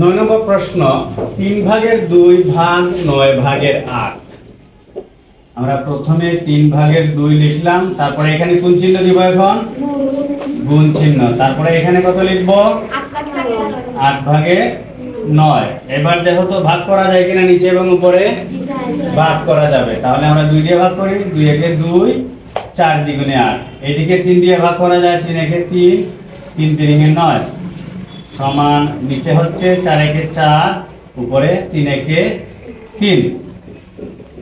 9 নম্বর প্রশ্ন 3 ভাগের 2 ভাগ 9 ভাগের 8। আমরা প্রথমে 3 ভাগের 2 লিখলাম, তারপরে এখানে কোন চিহ্ন দিব? এখন গুণ চিহ্ন। তারপরে এখানে কত লিখব? 8 ভাগের 9। এবার দেখো তো ভাগ করা যায় কিনা, নিচে এবং উপরে ভাগ করা যাবে। তাহলে আমরা 2 দিয়ে ভাগ করি, 2 একে 2, 4 দ্বিগুণে 8। এদিকে 3 দিয়ে ভাগ করা যায়, 3 একে 3, 3 তিরিঙে 9 সমান নিচে হচ্ছে 4 একে 4, উপরে 3 একে 3।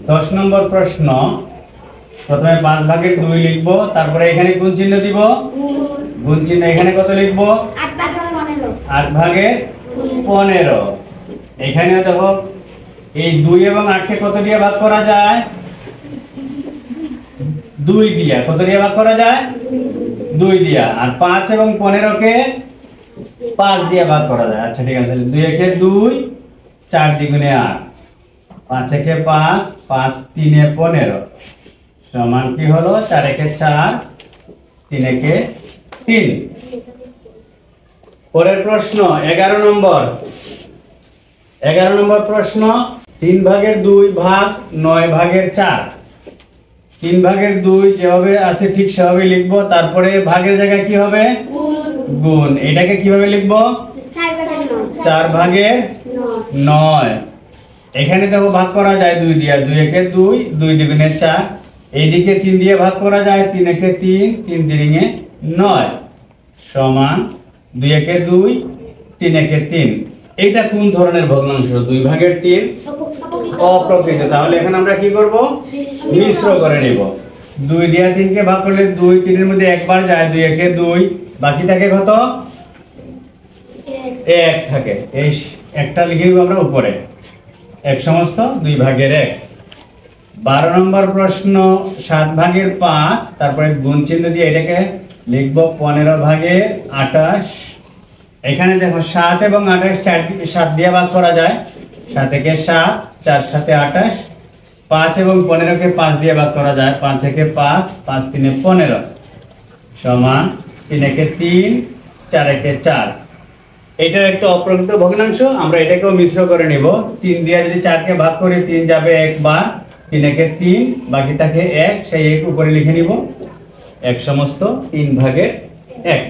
10 নম্বর প্রশ্ন, প্রথমে 5 ভাগের 2 লিখব, তারপরে এখানে কোন চিহ্ন দিব? গুণ চিহ্ন। এখানে কত লিখব? 8 ভাগের 15। এখানে দেখো এই 2 এবং 8 কে কত দিয়ে ভাগ করা যায়? 2 দিয়া। কত দিয়ে ভাগ করা যায়? 2 দিয়া। আর 5 এবং 15 কে 5 দিয়ে ভাগ করা যায়। আচ্ছা ঠিক আছে, 2 একে 2, 4 দ্বিগুণে 8, 5 একে 5, 5 3 15 সমান কি হলো? 4 একে 4, 3 একে 3। পরের প্রশ্ন 11 নম্বর। 11 নম্বর প্রশ্ন 3 ভাগের 2 ভাগ 9 ভাগের 4। 3 ভাগের 2 যেভাবে আছে ঠিক সেভাবে লিখবো, তারপরে ভাগের জায়গায় কি হবে? গুণ। এটাকে কিভাবে লিখবো? 4 ভাগের 9। এখানে দেখো ভাগ করা যায় 2 দিয়ে, 2 একে 2, 2 দ্বিগুণে 4। এইদিকে 3 দিয়ে ভাগ করা যায়, 3 একে 3, 3 তিরিঙে 9 সমান 2 একে 2, 3 একে 3। এটা কোন ধরনের ভগ্নাংশ? 2 ভাগের 3 অপ্রকৃত। তাহলে এখন আমরা কি করব? মিশ্র করে নিব। 2 দিয়ে 3 কে ভাগ করলে 2, 3 এর মধ্যে একবার যায়, 2 একে 2, বাকি থাকে কত? 1 থাকে। এই একটা লিখে নিব আমরা উপরে, 1 সমস্ত 2 ভাগের 1। 12 নম্বর প্রশ্ন 7 ভাগের 5, তারপরে গুণ চিহ্ন দিয়ে এটাকে লিখব 15 ভাগের 28। এখানে দেখো 7 এবং 28 7 দিয়ে ভাগ করা যায়, 7 একে 7, 4 7 28। 5 এবং 15 কে 5 দিয়ে ভাগ করা যায়, 5 একে 5, 5 3 15 সমান 3 একে 3, 4 একে 4। এটার একটা অপ্রকৃত ভগ্নাংশ, আমরা এটাকেও মিশ্র করে নিব। 3 দিয়ে যদি 4 কে ভাগ করি, 3 যাবে একবার, 3 একে 3, বাকি থাকে 1, সেই 1 উপরে লিখে নিব, 1 সমস্ত 3 ভাগের 1।